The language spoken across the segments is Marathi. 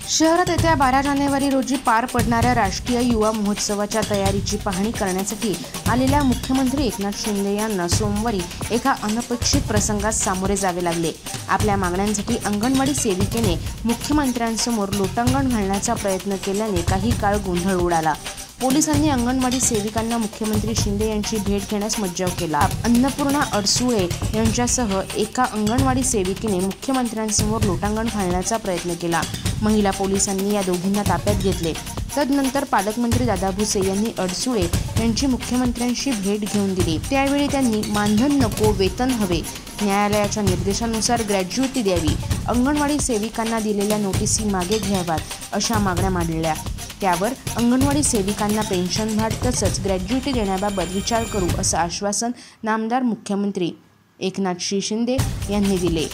शहरात येत्या 12 जानेवारी रोजी पार पडणाऱ्या राष्ट्रीय युवा महोत्सवाच्या तयारीची पाहणी करण्यासाठी आलेल्या मुख्यमंत्री एकनाथ शिंदे यांना सोमवारी एका अनपेक्षित प्रसंगास सामोरे जावे लागले। आपल्या मागण्यांसाठी अंगणवाडी सेविकेने मुख्यमंत्र्यांसमोर लोटांगण घालण्याचा प्रयत्न केल्याने काही काळ गोंधळ उडाला। पोलिसांनी अंगणवाडी सेविकांना मुख्यमंत्री शिंदे यांची भेट घेण्यास मज्जाव केला। अन्नपूर्णा अडसुळे यांच्यासह एका अंगणवाडी सेविकेने मुख्यमंत्र्यांसमोर लोटांगण घालण्याचा प्रयत्न केला। महिला पोलिसांनी या दोघींना ताब्यात घेतले। तदनंतर पालकमंत्री दादा भुसे यांनी अडसुळे यांची मुख्यमंत्र्यांशी भेट घेऊन दिली। त्यावेळी त्यांनी मानधन नको, वेतन हवे, न्यायालयाच्या निर्देशानुसार ग्रॅज्युइटी द्यावी, अंगणवाडी सेविकांना दिलेल्या नोटिसी मागे घ्याव्यात अशा मागण्या मांडल्या। त्यावर अंगणवाडी सेविकांना पेन्शन वाढ तसंच ग्रॅज्युइटी देण्याबाबत विचार करू असं आश्वासन नामदार मुख्यमंत्री एकनाथ शिंदे यांनी दिले।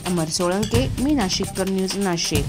अमर सोळंके, मी नाशिककर न्यूज, नाशिक।